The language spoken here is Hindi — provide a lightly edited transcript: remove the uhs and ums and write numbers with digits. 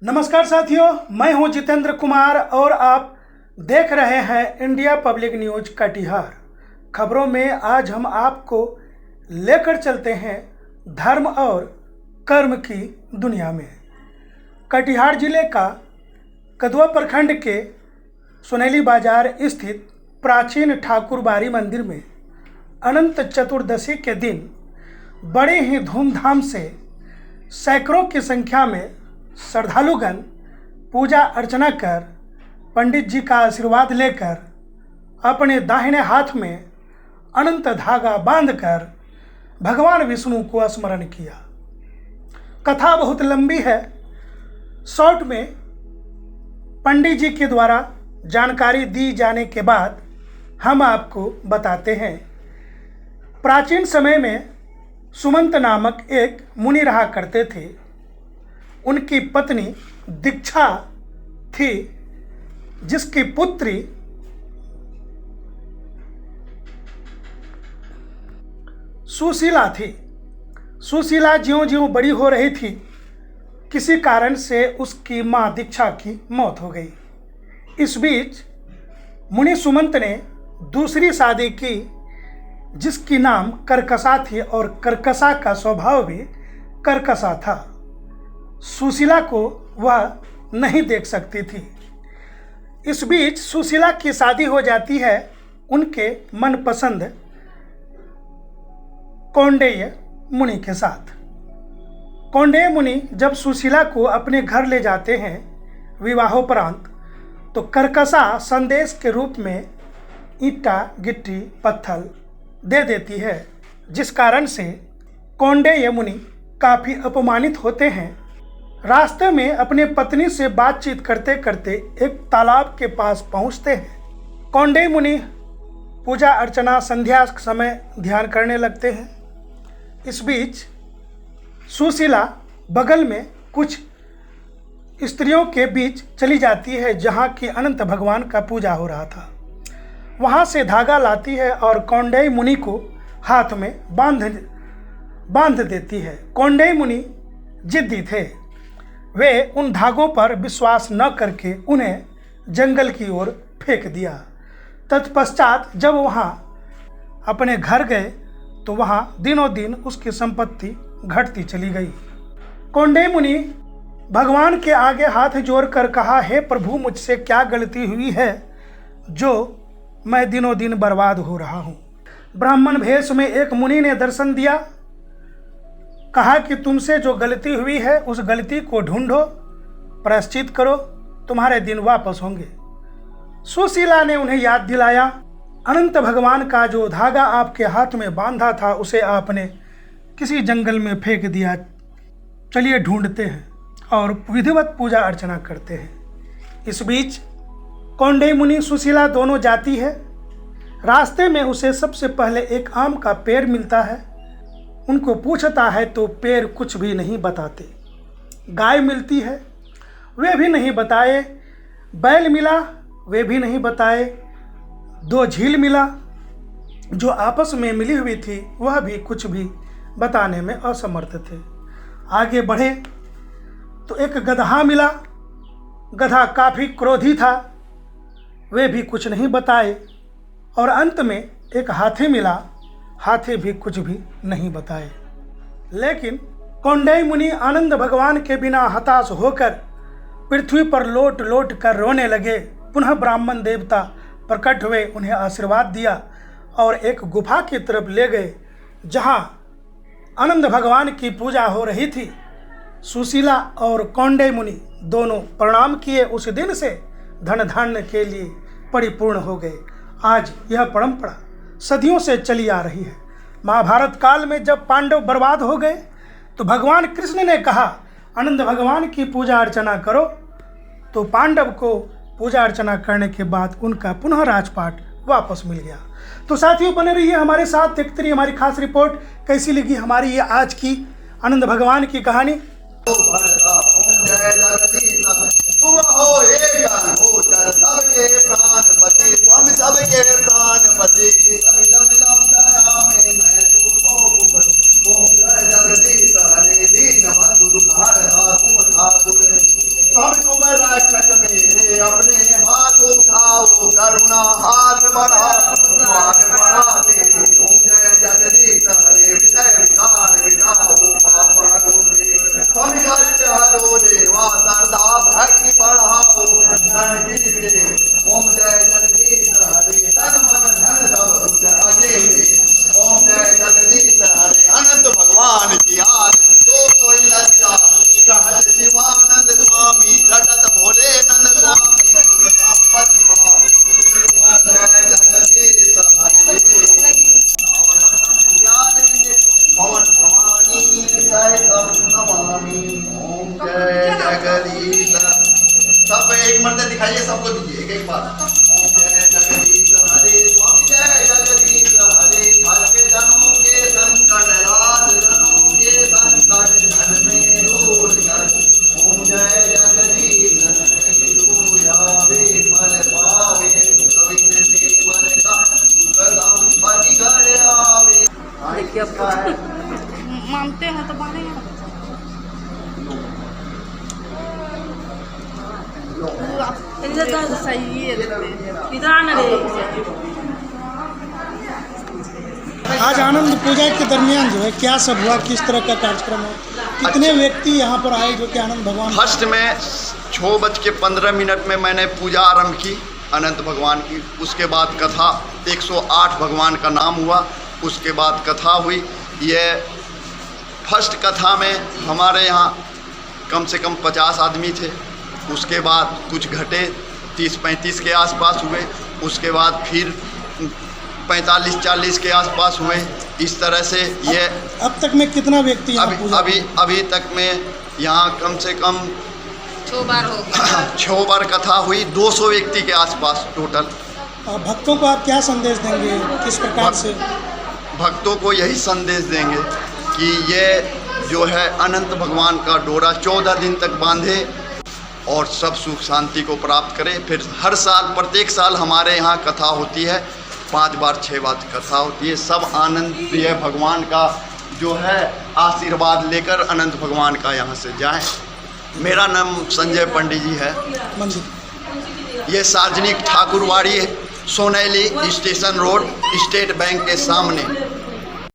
नमस्कार साथियों, मैं हूं जितेंद्र कुमार और आप देख रहे हैं इंडिया पब्लिक न्यूज कटिहार। खबरों में आज हम आपको लेकर चलते हैं धर्म और कर्म की दुनिया में। कटिहार जिले का कदवा प्रखंड के सुनैली बाजार स्थित प्राचीन ठाकुरबाड़ी मंदिर में अनंत चतुर्दशी के दिन बड़े ही धूमधाम से सैकड़ों की संख्या में श्रद्धालुगण पूजा अर्चना कर पंडित जी का आशीर्वाद लेकर अपने दाहिने हाथ में अनंत धागा बांधकर भगवान विष्णु को स्मरण किया। कथा बहुत लंबी है, शॉर्ट में पंडित जी के द्वारा जानकारी दी जाने के बाद हम आपको बताते हैं। प्राचीन समय में सुमंत नामक एक मुनि रहा करते थे। उनकी पत्नी दीक्षा थी, जिसकी पुत्री सुशीला थी। सुशीला ज्यों-ज्यों बड़ी हो रही थी, किसी कारण से उसकी मां दीक्षा की मौत हो गई। इस बीच मुनि सुमंत ने दूसरी शादी की, जिसकी नाम कर्कशा थी और कर्कशा का स्वभाव भी कर्कशा था। सुशीला को वह नहीं देख सकती थी। इस बीच सुशीला की शादी हो जाती है उनके मनपसंद कौंडेय मुनि के साथ। कौंडेय मुनि जब सुशीला को अपने घर ले जाते हैं विवाहोपरांत, तो कर्कशा संदेश के रूप में ईंटा, गिट्टी, पत्थर दे देती है, जिस कारण से कौंडेय मुनि काफ़ी अपमानित होते हैं। रास्ते में अपने पत्नी से बातचीत करते करते एक तालाब के पास पहुंचते हैं। कौंडेय मुनि पूजा अर्चना संध्या समय ध्यान करने लगते हैं। इस बीच सुशीला बगल में कुछ स्त्रियों के बीच चली जाती है, जहां की अनंत भगवान का पूजा हो रहा था। वहां से धागा लाती है और कौंडेय मुनि को हाथ में बांध देती है। कौंडेय मुनि जिद्दी थे। वे उन धागों पर विश्वास न करके उन्हें जंगल की ओर फेंक दिया। तत्पश्चात जब वहाँ अपने घर गए तो वहाँ दिनों दिन उसकी संपत्ति घटती चली गई। कौंडेय मुनि भगवान के आगे हाथ जोड़कर कहा, हे प्रभु, मुझसे क्या गलती हुई है जो मैं दिनों दिन बर्बाद हो रहा हूँ। ब्राह्मण भेष में एक मुनि ने दर्शन दिया। कहा कि तुमसे जो गलती हुई है उस गलती को ढूंढो, प्रायश्चित करो, तुम्हारे दिन वापस होंगे। सुशीला ने उन्हें याद दिलाया, अनंत भगवान का जो धागा आपके हाथ में बांधा था उसे आपने किसी जंगल में फेंक दिया। चलिए ढूंढते हैं और विधिवत पूजा अर्चना करते हैं। इस बीच कौंडेय मुनि सुशीला दोनों जाती है। रास्ते में उसे सबसे पहले एक आम का पेड़ मिलता है। उनको पूछता है तो पेड़ कुछ भी नहीं बताते। गाय मिलती है, वे भी नहीं बताए। बैल मिला, वे भी नहीं बताए। दो झील मिला, जो आपस में मिली हुई थी, वह भी कुछ भी बताने में असमर्थ थे। आगे बढ़े तो एक गदहा मिला। गधा काफ़ी क्रोधी था, वे भी कुछ नहीं बताए। और अंत में एक हाथी मिला, हाथी भी कुछ भी नहीं बताए। लेकिन कौंडेय मुनि आनंद भगवान के बिना हताश होकर पृथ्वी पर लोट लोट कर रोने लगे। पुनः ब्राह्मण देवता प्रकट हुए, उन्हें आशीर्वाद दिया और एक गुफा की तरफ ले गए, जहां आनंद भगवान की पूजा हो रही थी। सुशीला और कौंडेय मुनि दोनों प्रणाम किए। उस दिन से धन धान्य के लिए परिपूर्ण हो गए। आज यह परंपरा सदियों से चली आ रही है। महाभारत काल में जब पांडव बर्बाद हो गए तो भगवान कृष्ण ने कहा, आनंद भगवान की पूजा अर्चना करो। तो पांडव को पूजा अर्चना करने के बाद उनका पुनः राजपाट वापस मिल गया। तो साथियों, बने रहिए हमारे साथ, देखते रहिए हमारी खास रिपोर्ट। कैसी लगी हमारी ये आज की आनंद भगवान की कहानी। तुम हो एक गोचर सबके प्राणपति, स्वामी सबके प्राणपति। दया में मैं दूर हो जय जगदीश हरे दीन बंधु ठाकुर। सब तुम रक्षक मेरे अपने हाथ उठाओ करुणा हाथ बढ़ाते ओम जय जगदीश हरे विजय विकार विटाओ पाप हरो हम कष्ट हरो देवा सरदा भक्ति पढ़ाओ संगीते ओम जय जगदीश हरे तन मन धन सब कुछ अजय ओम जय जगदीश हरे अनंत भगवान की आरती जो कोई लज्जा कहत शिवानंद स्वामी रटत भोले नंद स्वामी संपत्ति ओम जय जगदीश हरे पवन भवानी सहितम नमामि ओम जय जगदीश। सब एक मर्तबा दिखाइए, सबको दीजिए एक एक बार। ओम जय जगदीश हरे स्वामी जय जगदीश हरे भर के जनों के संकट राज जनों के संकट धन में दूर कर ओम जय जगदीश हरे दूयावे फल पावे कवि ने मन का दुख संपत्ति घर आवे। मानते हैं तो मानेंगे। इधर तो सही है, इधर आने दे। आज आनंद पूजा के दरमियान जो है क्या सब हुआ, किस तरह का कार्यक्रम है, कितने व्यक्ति यहाँ पर आए जो कि आनंद भगवान? फर्स्ट में 6:15 में मैंने पूजा आरंभ की अनंत भगवान की। उसके बाद कथा 108 भगवान का नाम हुआ। उसके बाद कथा हुई। ये फर्स्ट कथा में हमारे यहाँ कम से कम 50 आदमी थे। उसके बाद कुछ घटे 30-35 के आसपास हुए। उसके बाद फिर 45-40 के आसपास हुए। इस तरह से ये अब तक में कितना व्यक्ति यहाँ पूजा? अभी तक में यहाँ कम से कम 6 बार हो गया। 6 बार कथा हुई, 200 व्यक्ति के आसपास टोटल। भक्तों को आप क्या संदेश देंगे, किस प्रकार से? भक्तों को यही संदेश देंगे कि ये जो है अनंत भगवान का डोरा 14 दिन तक बांधे और सब सुख शांति को प्राप्त करें। फिर हर साल प्रत्येक साल हमारे यहाँ कथा होती है, 5 बार 6 बार कथा होती है। सब आनंद प्रिय भगवान का जो है आशीर्वाद लेकर अनंत भगवान का यहाँ से जाएं। मेरा नाम संजय पंडित जी है। मंदिर ये सार्वजनिक Thakurwadi Sonaili station road, state bank के सामने।